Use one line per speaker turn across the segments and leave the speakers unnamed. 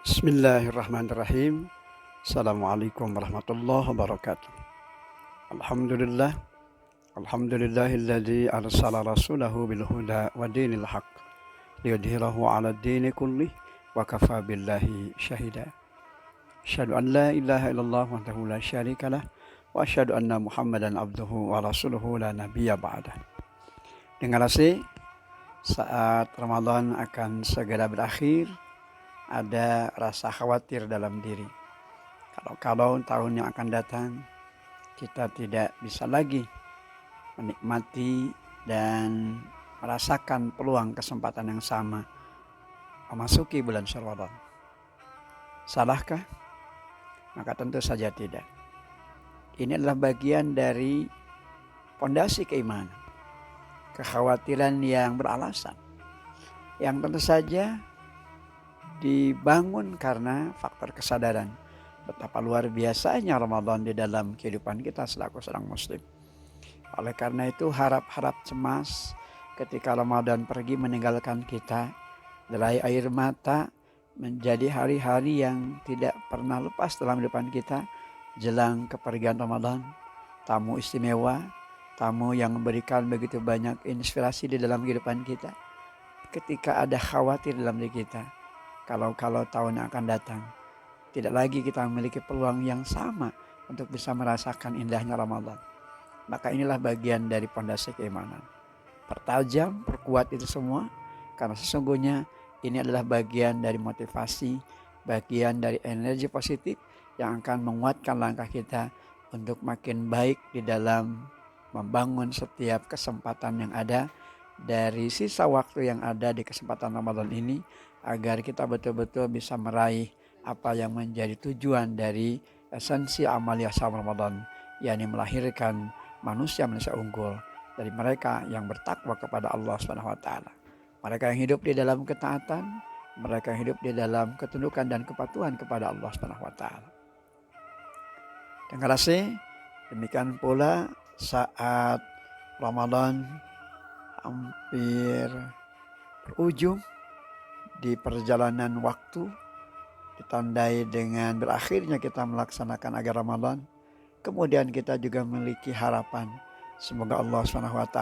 Bismillahirrahmanirrahim. Assalamualaikum warahmatullahi wabarakatuh. Alhamdulillah. Alhamdulillahilladzi arsala rasulahu bil huda wa dinil haq liyudhhirahu 'ala ad-dini kullih wa kafa billahi syahida. Asyhadu an la ilaha illallah wahdahu la syarikalah wa asyhadu anna Muhammadan abduhu wa rasuluhu la nabiyya ba'dah. Dengan saat Ramadan akan segera berakhir, ada rasa khawatir dalam diri. Kalau tahun yang akan datang kita tidak bisa lagi menikmati dan merasakan peluang kesempatan yang sama memasuki bulan Ramadan. Salahkah? Maka tentu saja tidak. Ini adalah bagian dari fondasi keimanan. Kekhawatiran yang beralasan. Yang tentu saja dibangun karena faktor kesadaran betapa luar biasanya Ramadan di dalam kehidupan kita selaku seorang muslim. Oleh karena itu harap-harap cemas ketika Ramadan pergi meninggalkan kita, derai air mata menjadi hari-hari yang tidak pernah lepas dalam kehidupan kita jelang kepergian Ramadan. Tamu istimewa, tamu yang memberikan begitu banyak inspirasi di dalam kehidupan kita. Ketika ada khawatir dalam diri kita, kalau tahun yang akan datang tidak lagi kita memiliki peluang yang sama untuk bisa merasakan indahnya Ramadan. Maka inilah bagian dari pondasi keimanan. Pertajam, perkuat itu semua karena sesungguhnya ini adalah bagian dari motivasi, bagian dari energi positif yang akan menguatkan langkah kita untuk makin baik di dalam membangun setiap kesempatan yang ada dari sisa waktu yang ada di kesempatan Ramadan ini, agar kita betul-betul bisa meraih apa yang menjadi tujuan dari esensi amalia saum Ramadan, yakni melahirkan manusia-manusia unggul dari mereka yang bertakwa kepada Allah Subhanahu wa taala. Mereka yang hidup di dalam ketaatan, mereka yang hidup di dalam ketundukan dan kepatuhan kepada Allah Subhanahu wa taala. Dengan demikian pula saat Ramadan hampir berujung, di perjalanan waktu ditandai dengan berakhirnya kita melaksanakan agar Ramadan, kemudian kita juga memiliki harapan semoga Allah SWT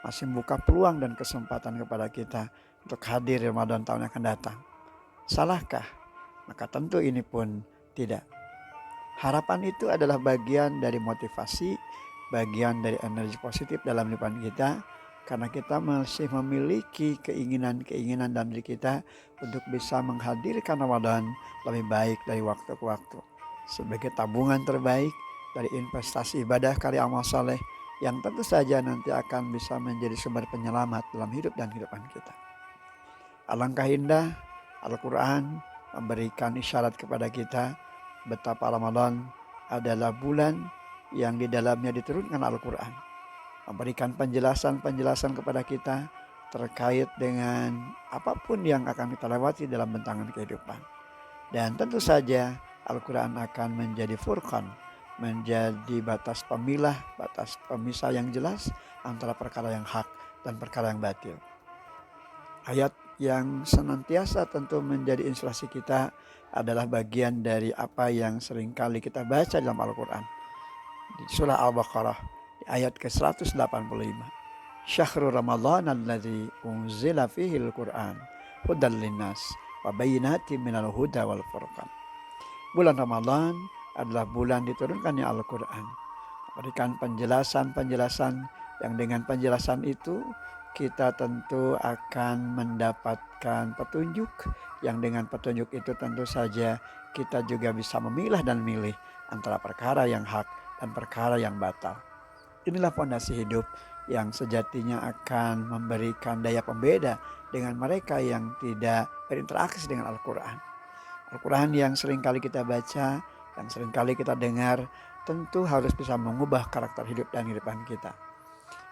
masih membuka peluang dan kesempatan kepada kita untuk hadir di Ramadan tahun yang akan datang. Salahkah? Maka tentu ini pun tidak. Harapan itu adalah bagian dari motivasi, bagian dari energi positif dalam kehidupan kita, karena kita masih memiliki keinginan-keinginan dalam diri kita untuk bisa menghadirkan Ramadan lebih baik dari waktu ke waktu. Sebagai tabungan terbaik dari investasi ibadah karya amal saleh yang tentu saja nanti akan bisa menjadi sumber penyelamat dalam hidup dan kehidupan kita. Alangkah indah Al-Quran memberikan isyarat kepada kita betapa Ramadan adalah bulan yang di dalamnya diturunkan Al-Quran, memberikan penjelasan-penjelasan kepada kita terkait dengan apapun yang akan kita lewati dalam bentangan kehidupan. Dan tentu saja Al-Quran akan menjadi furqan, menjadi batas pemilah, batas pemisah yang jelas antara perkara yang hak dan perkara yang batil. Ayat yang senantiasa tentu menjadi inspirasi kita adalah bagian dari apa yang seringkali kita baca dalam Al-Quran. Di surah Al-Baqarah ayat ke-185. Syahrul Ramadan alladzi unzila fihi al-Qur'an hudal linnas wa bayyinatin minal huda wal furqan. Bulan Ramadan adalah bulan diturunkannya Al-Qur'an. Memberikan penjelasan-penjelasan yang dengan penjelasan itu kita tentu akan mendapatkan petunjuk, yang dengan petunjuk itu tentu saja kita juga bisa memilah dan milih antara perkara yang hak dan perkara yang batal. Inilah fondasi hidup yang sejatinya akan memberikan daya pembeda dengan mereka yang tidak berinteraksi dengan Al-Quran. Al-Quran yang seringkali kita baca, yang seringkali kita dengar, tentu harus bisa mengubah karakter hidup dan kehidupan kita.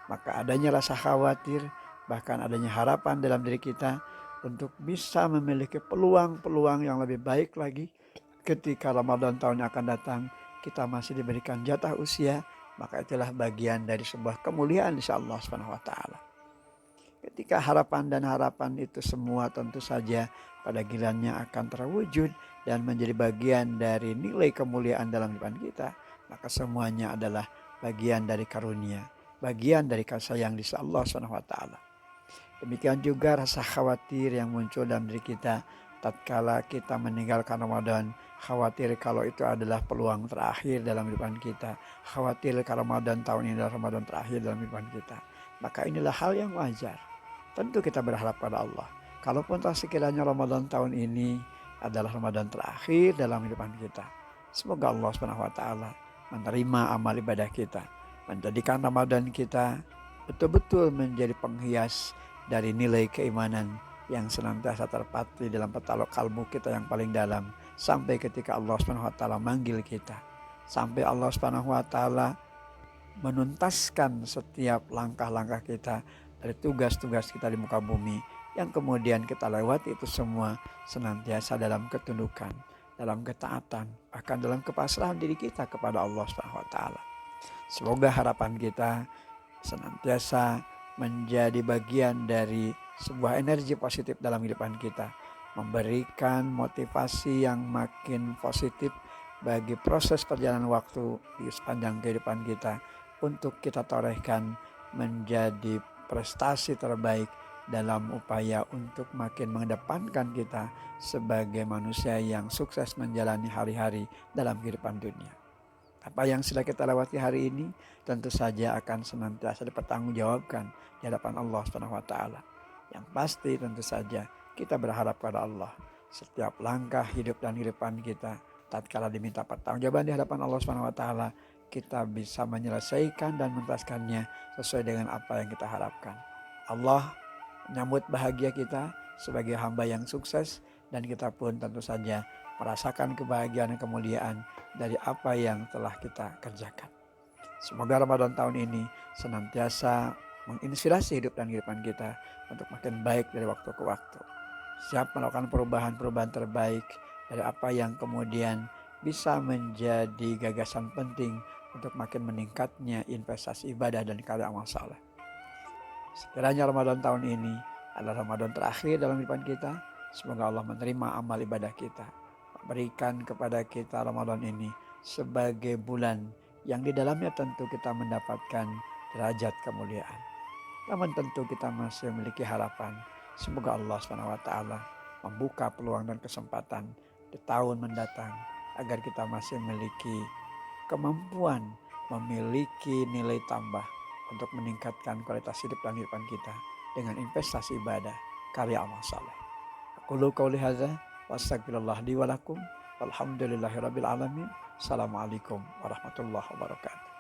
Maka adanya rasa khawatir, bahkan adanya harapan dalam diri kita untuk bisa memiliki peluang-peluang yang lebih baik lagi ketika Ramadan tahun yang akan datang. Kita masih diberikan jatah usia, maka itulah bagian dari sebuah kemuliaan insya Allah Subhanahu wa taala. Ketika harapan dan harapan itu semua tentu saja pada gilirannya akan terwujud dan menjadi bagian dari nilai kemuliaan dalam kehidupan kita, maka semuanya adalah bagian dari karunia, bagian dari kasih sayang di Allah Subhanahu wa taala. Demikian juga rasa khawatir yang muncul dalam diri kita tatkala kita meninggalkan Ramadan. Khawatir kalau itu adalah peluang terakhir dalam kehidupan kita. Khawatir kalau Ramadan tahun ini adalah Ramadan terakhir dalam kehidupan kita. Maka inilah hal yang wajar. Tentu kita berharap pada Allah. Kalaupun sekiranya Ramadan tahun ini adalah Ramadan terakhir dalam kehidupan kita. Semoga Allah SWT menerima amal ibadah kita. Menjadikan Ramadan kita betul-betul menjadi penghias dari nilai keimanan yang senantiasa terpatri dalam petalok kalbu kita yang paling dalam. Sampai ketika Allah SWT manggil kita. Sampai Allah SWT menuntaskan setiap langkah-langkah kita dari tugas-tugas kita di muka bumi yang kemudian kita lewati itu semua senantiasa dalam ketundukan, dalam ketaatan, bahkan dalam kepasrahan diri kita kepada Allah SWT. Semoga harapan kita senantiasa menjadi bagian dari sebuah energi positif dalam kehidupan kita, memberikan motivasi yang makin positif bagi proses perjalanan waktu di sepanjang kehidupan kita untuk kita torehkan menjadi prestasi terbaik dalam upaya untuk makin mengedepankan kita sebagai manusia yang sukses menjalani hari-hari dalam kehidupan dunia. Apa yang sudah kita lewati hari ini tentu saja akan senantiasa dipertanggungjawabkan di hadapan Allah SWT. Yang pasti tentu saja kita berharap pada Allah. Setiap langkah hidup dan kehidupan kita tatkala diminta pertanggungjawaban di hadapan Allah SWT, kita bisa menyelesaikan dan menuntaskannya sesuai dengan apa yang kita harapkan. Allah menyambut bahagia kita sebagai hamba yang sukses dan kita pun tentu saja merasakan kebahagiaan dan kemuliaan dari apa yang telah kita kerjakan. Semoga Ramadan tahun ini senantiasa menginspirasi hidup dan kehidupan kita untuk makin baik dari waktu ke waktu. Siap melakukan perubahan-perubahan terbaik dari apa yang kemudian bisa menjadi gagasan penting untuk makin meningkatnya investasi ibadah dan karya amal saleh. Sekiranya Ramadan tahun ini adalah Ramadan terakhir dalam kehidupan kita, semoga Allah menerima amal ibadah kita, berikan kepada kita Ramadan ini sebagai bulan yang di dalamnya tentu kita mendapatkan derajat kemuliaan. Namun tentu kita masih memiliki harapan, semoga Allah SWT membuka peluang dan kesempatan di tahun mendatang agar kita masih memiliki kemampuan, memiliki nilai tambah untuk meningkatkan kualitas hidup dan kehidupan kita dengan investasi ibadah, karya amal saleh. Aqulu qauli hadza wa astaghfirullah li wa lakum walhamdulillahirabbil alamin. Assalamualaikum warahmatullahi wabarakatuh.